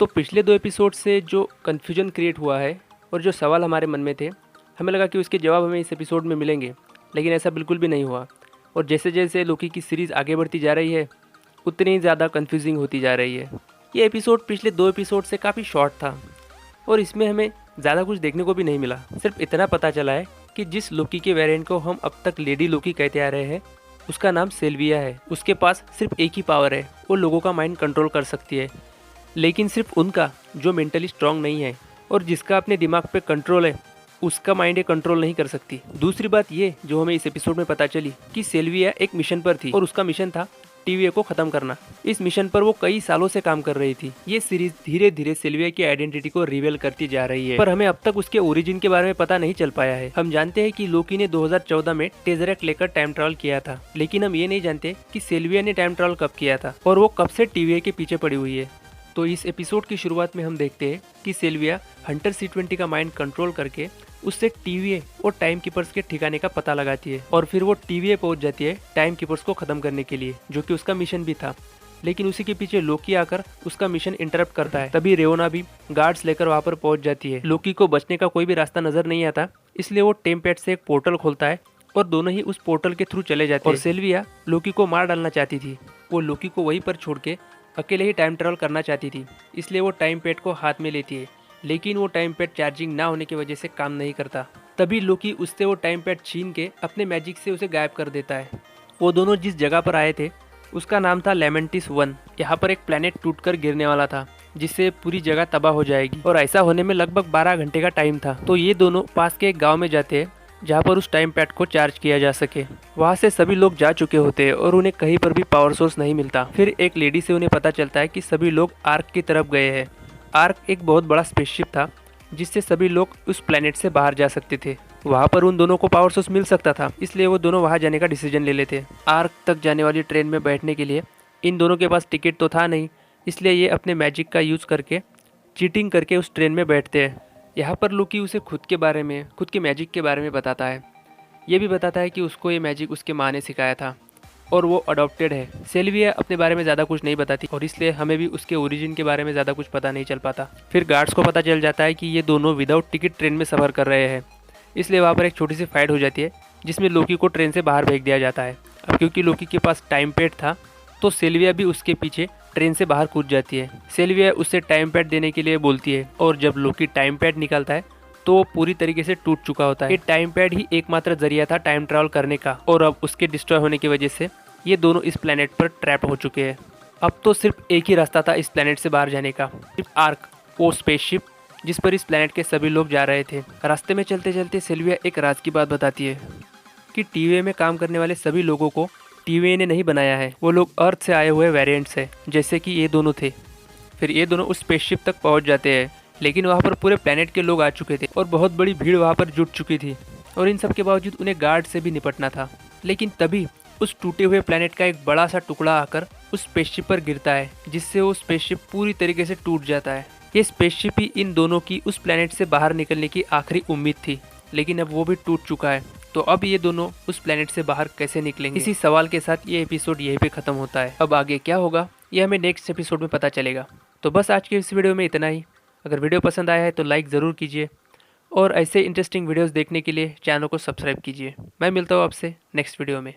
तो पिछले 2 एपिसोड से जो कन्फ्यूजन क्रिएट हुआ है और जो सवाल हमारे मन में थे, हमें लगा कि उसके जवाब हमें इस एपिसोड में मिलेंगे, लेकिन ऐसा बिल्कुल भी नहीं हुआ। और जैसे जैसे लोकी की सीरीज़ आगे बढ़ती जा रही है, उतनी ही ज़्यादा कन्फ्यूजिंग होती जा रही है। ये एपिसोड पिछले 2 एपिसोड से काफ़ी शॉर्ट था और इसमें हमें ज़्यादा कुछ देखने को भी नहीं मिला। सिर्फ इतना पता चला है कि जिस लोकी के वेरिएंट को हम अब तक लेडी लोकी कहते आ रहे हैं, उसका नाम सिल्विया है। उसके पास सिर्फ एक ही पावर है, वो लोगों का माइंड कंट्रोल कर सकती है, लेकिन सिर्फ उनका जो मेंटली स्ट्रांग नहीं है और जिसका अपने दिमाग पे कंट्रोल है, उसका माइंड ये कंट्रोल नहीं कर सकती। दूसरी बात ये जो हमें इस एपिसोड में पता चली कि सिल्विया एक मिशन पर थी और उसका मिशन था टीवीए को खत्म करना। इस मिशन पर वो कई सालों से काम कर रही थी। ये सीरीज धीरे धीरे सिल्विया की आइडेंटिटी को रिवील करती जा रही है, पर हमें अब तक उसके ओरिजिन के बारे में पता नहीं चल पाया है। हम जानते हैं कि लोकी ने 2014 में टेज़रेक्ट लेकर टाइम ट्रैवल किया था, लेकिन हम ये नहीं जानते कि सिल्विया ने टाइम ट्रैवल कब किया था और वो कब से टीवीए के पीछे पड़ी हुई है। तो इस एपिसोड की शुरुआत में हम देखते हैं कि सिल्विया हंटर C20 का माइंड कंट्रोल करके उससे टीवीए और टाइम कीपर्स के ठिकाने का पता लगाती है और फिर वो टीवीए पहुंच जाती है टाइम कीपर्स को खत्म करने के लिए, जो कि उसका मिशन भी था। लेकिन उसी के पीछे लोकी आकर उसका मिशन इंटरप्ट करता है। तभी रेओना भी गार्ड्स लेकर वहां पर पहुंच जाती है। लोकी को बचने का कोई भी रास्ता नजर नहीं आता, इसलिए वो टेम्पैड से एक पोर्टल खोलता है और दोनों ही उस पोर्टल के थ्रू चले जाते हैं। और सिल्विया लोकी को मार डालना चाहती थी। वो लोकी को वहीं पर छोड़ के अकेले ही टाइम ट्रैवल करना चाहती थी, इसलिए वो टाइम पैड को हाथ में लेती है, लेकिन वो टाइम पैड चार्जिंग ना होने की वजह से काम नहीं करता। तभी लोकी उससे वो टाइम पैड छीन के अपने मैजिक से उसे गायब कर देता है। वो दोनों जिस जगह पर आए थे उसका नाम था लेमेंटिस 1। यहाँ पर एक प्लेनेट टूटकर गिरने वाला था, जिससे पूरी जगह तबाह हो जाएगी और ऐसा होने में लगभग 12 घंटे का टाइम था। तो ये दोनों पास के एक गाँव में जाते हैं जहाँ पर उस टाइम पैड को चार्ज किया जा सके। वहाँ से सभी लोग जा चुके होते हैं और उन्हें कहीं पर भी पावर सोर्स नहीं मिलता। फिर एक लेडी से उन्हें पता चलता है कि सभी लोग आर्क की तरफ गए हैं। आर्क एक बहुत बड़ा स्पेसशिप था जिससे सभी लोग उस प्लेनेट से बाहर जा सकते थे। वहाँ पर उन दोनों को पावर सोर्स मिल सकता था, इसलिए वो दोनों वहाँ जाने का डिसीजन ले लेते। आर्क तक जाने वाली ट्रेन में बैठने के लिए इन दोनों के पास टिकट तो था नहीं, इसलिए ये अपने मैजिक का यूज़ करके चीटिंग करके उस ट्रेन में बैठते हैं। यहाँ पर लोकी उसे खुद के मैजिक के बारे में बताता है। ये भी बताता है कि उसको ये मैजिक उसके माँ ने सिखाया था और वो अडॉप्टेड है। सिल्विया अपने बारे में ज़्यादा कुछ नहीं बताती और इसलिए हमें भी उसके ओरिजिन के बारे में ज़्यादा कुछ पता नहीं चल पाता। फिर गार्ड्स को पता चल जाता है कि ये दोनों विदाउट टिकट ट्रेन में सफ़र कर रहे हैं, इसलिए वहाँ पर एक छोटी सी फाइट हो जाती है जिसमें लोकी को ट्रेन से बाहर फेंक दिया जाता है। अब क्योंकि लोकी के पास टाइम पैड था तो सिल्विया भी उसके पीछे ट्रेन से बाहर कूद जाती है। सिल्विया उससे टाइम पैड देने के लिए बोलती है और जब लोकी टाइम पैड निकालता है तो वो पूरी तरीके से टूट चुका होता है। ये टाइम पैड ही एकमात्र जरिया था टाइम ट्रैवल करने का और अब उसके डिस्ट्रॉय होने की वजह से ये दोनों इस प्लेनेट पर ट्रैप हो चुके हैं। अब तो सिर्फ एक ही रास्ता था इस प्लेनेट से बाहर जाने का, सिर्फ आर्क, वो स्पेसशिप जिस पर इस प्लेनेट के सभी लोग जा रहे थे। रास्ते में चलते चलते सिल्विया एक राज की बात बताती है कि टीवीए में काम करने वाले सभी लोगों को टीवीए ने नहीं बनाया है, वो लोग अर्थ से आए हुए वेरिएंट्स हैं, जैसे कि ये दोनों थे। फिर ये दोनों उस स्पेसशिप तक पहुंच जाते हैं, लेकिन वहाँ पर पूरे प्लेनेट के लोग आ चुके थे और बहुत बड़ी भीड़ वहाँ पर जुट चुकी थी और इन सब के बावजूद उन्हें गार्ड से भी निपटना था। लेकिन तभी उस टूटे हुए प्लेनेट का एक बड़ा सा टुकड़ा आकर उस स्पेसशिप पर गिरता है, जिससे वो स्पेसशिप पूरी तरीके से टूट जाता है। ये स्पेसशिप ही इन दोनों की उस प्लेनेट से बाहर निकलने की आखिरी उम्मीद थी, लेकिन अब वो भी टूट चुका है। तो अब ये दोनों उस प्लेनेट से बाहर कैसे निकलेंगे? इसी सवाल के साथ ये एपिसोड यहीं पे खत्म होता है। अब आगे क्या होगा ये हमें नेक्स्ट एपिसोड में पता चलेगा। तो बस आज के इस वीडियो में इतना ही। अगर वीडियो पसंद आया है तो लाइक ज़रूर कीजिए और ऐसे इंटरेस्टिंग वीडियोस देखने के लिए चैनल को सब्सक्राइब कीजिए। मैं मिलता हूँ आपसे नेक्स्ट वीडियो में।